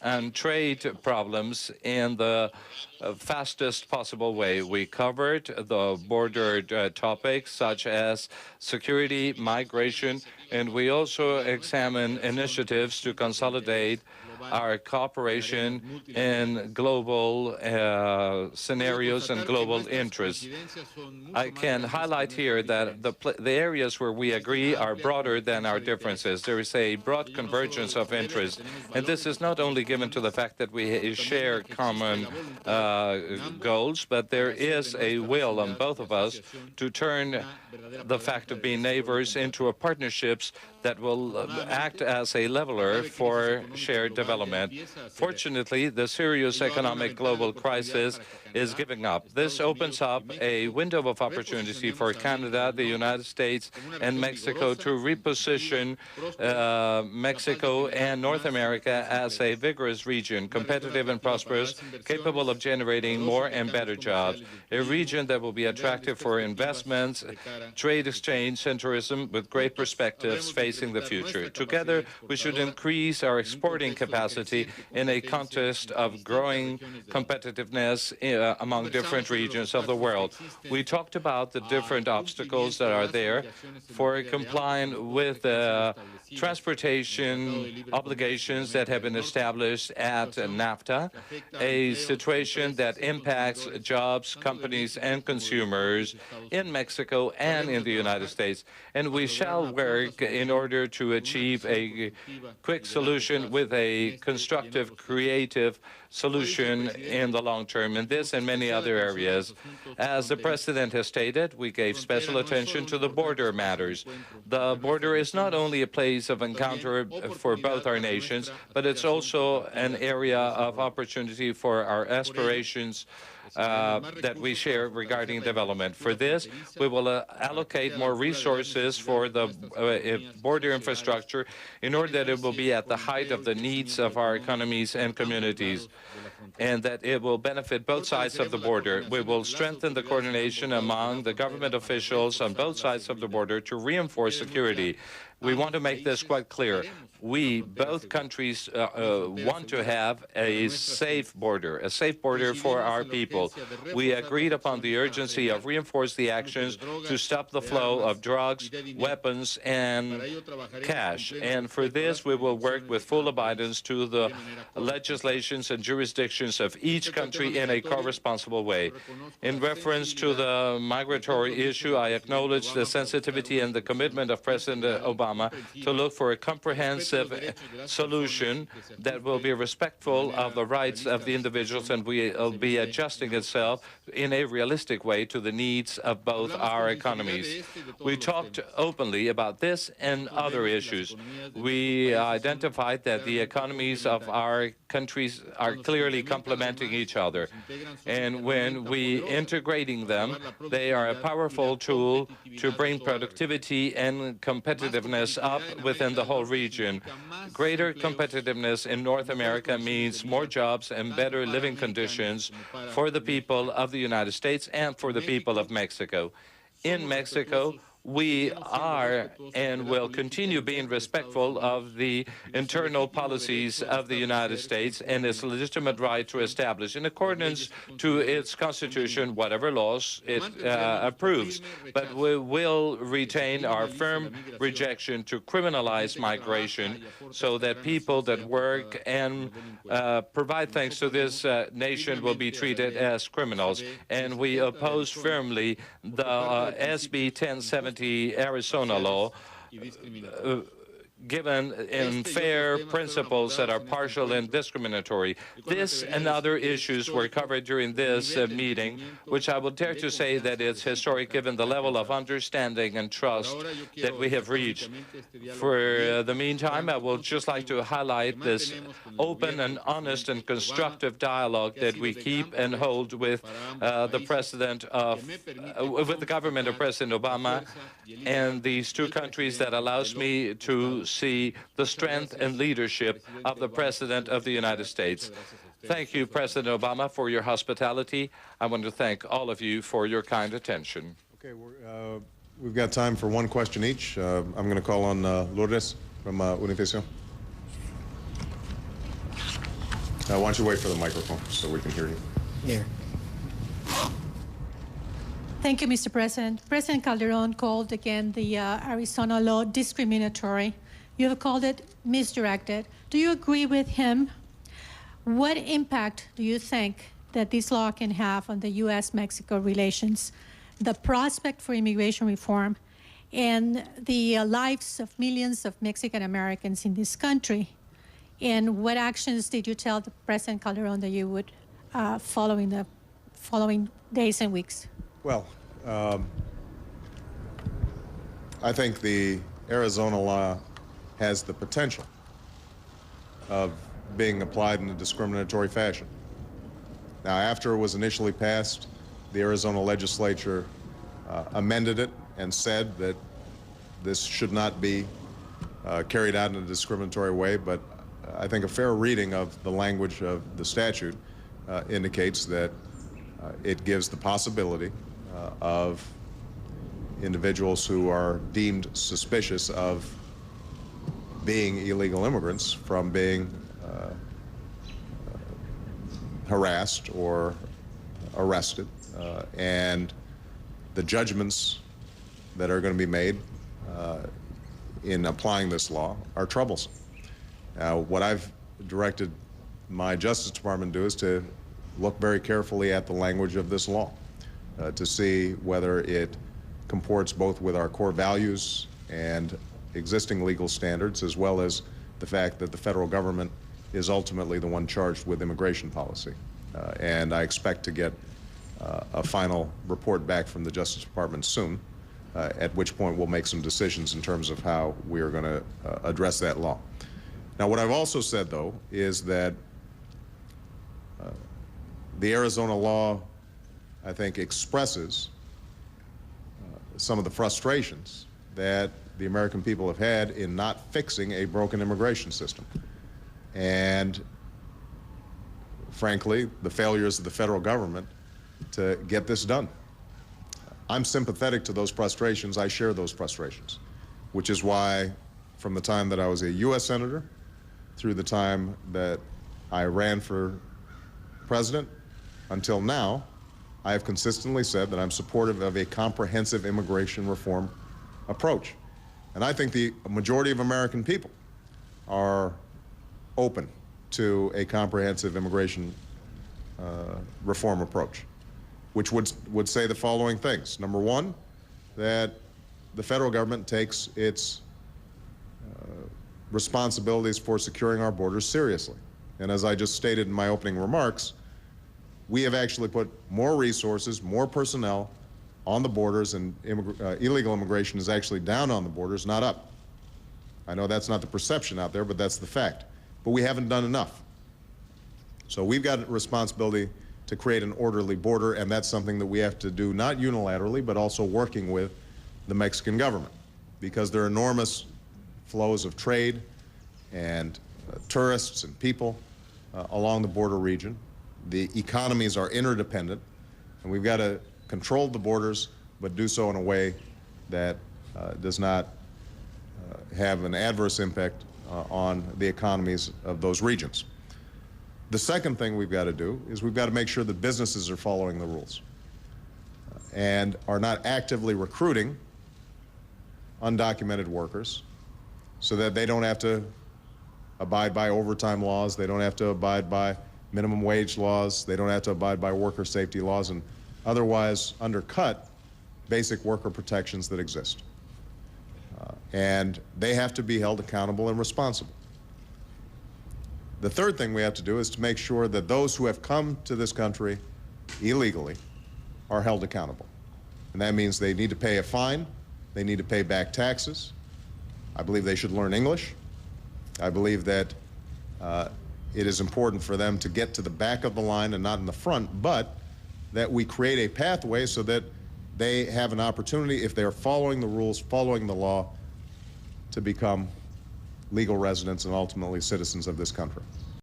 and trade problems in the fastest possible way. We covered the border topics such as security, migration, and we also examined initiatives to consolidate our cooperation in global scenarios and global interests. I can highlight here that the areas where we agree are broader than our differences. There is a broad convergence of interest, and this is not only given to the fact that we share common goals, but there is a will on both of us to turn the fact of being neighbors into a partnerships that will act as a leveler for shared development. Fortunately, the serious economic global crisis is giving up. This opens up a window of opportunity for Canada, the United States, and Mexico to reposition Mexico and North America as a vigorous region, competitive and prosperous, capable of generating more and better jobs, a region that will be attractive for investments, trade exchange, and tourism with great perspectives facing the future. Together, we should increase our exporting capacity in a context of growing competitiveness among different regions of the world. We talked about the different obstacles that are there for complying with transportation obligations that have been established at NAFTA, a situation that impacts jobs, companies, and consumers in Mexico and in the United States. And we shall work in order to achieve a quick solution with a constructive, creative solution in the long term in this and many other areas. As the President has stated, we gave special attention to the border matters. The border is not only a place of encounter for both our nations, but it's also an area of opportunity for our aspirations that we share regarding development. For this, we will allocate more resources for the border infrastructure in order that it will be at the height of the needs of our economies and communities, and that it will benefit both sides of the border. We will strengthen the coordination among the government officials on both sides of the border to reinforce security. We want to make this quite clear. We, both countries, want to have a safe border for our people. We agreed upon the urgency of reinforcing the actions to stop the flow of drugs, weapons, and cash. And for this, we will work with full obedience to the legislations and jurisdictions of each country in a co-responsible way. In reference to the migratory issue, I acknowledge the sensitivity and the commitment of President Obama to look for a comprehensive solution that will be respectful of the rights of the individuals and will be adjusting itself in a realistic way to the needs of both our economies. We talked openly about this and other issues. We identified that the economies of our countries are clearly complementing each other. And when we integrating them, they are a powerful tool to bring productivity and competitiveness up within the whole region. Greater competitiveness in North America means more jobs and better living conditions for the people of the United States and for the people of Mexico. In Mexico, we are and will continue being respectful of the internal policies of the United States and its legitimate right to establish, in accordance to its constitution, whatever laws it approves. But we will retain our firm rejection to criminalize migration so that people that work and provide things to this nation will be treated as criminals. And we oppose firmly the SB 1070 Arizona law, given in fair principles that are partial and discriminatory. This and other issues were covered during this meeting, which I would dare to say that it's historic given the level of understanding and trust that we have reached. For the meantime, I would just like to highlight this open and honest and constructive dialogue that we keep and hold with the government of President Obama and these two countries that allows me to see the strength and leadership of the President of the United States. Thank you, President Obama, for your hospitality. I want to thank all of you for your kind attention. Okay, we've got time for one question each. I'm going to call on Lourdes from Univision. Why don't you wait for the microphone so we can hear you? Here. Thank you, Mr. President. President Calderon called again the Arizona law discriminatory. You have called it misdirected. Do you agree with him? What impact do you think that this law can have on the U.S.-Mexico relations, the prospect for immigration reform, and the lives of millions of Mexican Americans in this country? And what actions did you tell the President Calderon that you would follow in the following days and weeks? Well, I think the Arizona law has the potential of being applied in a discriminatory fashion. Now, after it was initially passed, the Arizona legislature amended it and said that this should not be carried out in a discriminatory way, but I think a fair reading of the language of the statute indicates that it gives the possibility of individuals who are deemed suspicious of being illegal immigrants from being harassed or arrested, and the judgments that are going to be made in applying this law are troublesome. Now, what I've directed my Justice Department to do is to look very carefully at the language of this law to see whether it comports both with our core values and existing legal standards, as well as the fact that the federal government is ultimately the one charged with immigration policy. And I expect to get a final report back from the Justice Department soon, at which point we'll make some decisions in terms of how we are going to address that law. Now, what I've also said, though, is that the Arizona law, I think, expresses some of the frustrations that the American people have had in not fixing a broken immigration system. And frankly, the failures of the federal government to get this done. I'm sympathetic to those frustrations. I share those frustrations, which is why from the time that I was a U.S. Senator through the time that I ran for president until now, I have consistently said that I'm supportive of a comprehensive immigration reform approach. And I think the majority of American people are open to a comprehensive immigration reform approach, which would say the following things. Number one, that the federal government takes its responsibilities for securing our borders seriously. And as I just stated in my opening remarks, we have actually put more resources, more personnel on the borders, and illegal immigration is actually down on the borders, not up. I know that's not the perception out there, but that's the fact. But we haven't done enough. So we've got a responsibility to create an orderly border, and that's something that we have to do not unilaterally, but also working with the Mexican government, because there are enormous flows of trade and tourists and people along the border region. The economies are interdependent, and we've got to control the borders, but do so in a way that does not have an adverse impact on the economies of those regions. The second thing we've got to do is we've got to make sure that businesses are following the rules and are not actively recruiting undocumented workers so that they don't have to abide by overtime laws, they don't have to abide by minimum wage laws, they don't have to abide by worker safety laws, and otherwise undercut basic worker protections that exist. And they have to be held accountable and responsible. The third thing we have to do is to make sure that those who have come to this country illegally are held accountable. And that means they need to pay a fine, they need to pay back taxes. I believe they should learn English. I believe that it is important for them to get to the back of the line and not in the front, but that we create a pathway so that they have an opportunity, if they are following the rules, following the law, to become legal residents and ultimately citizens of this country.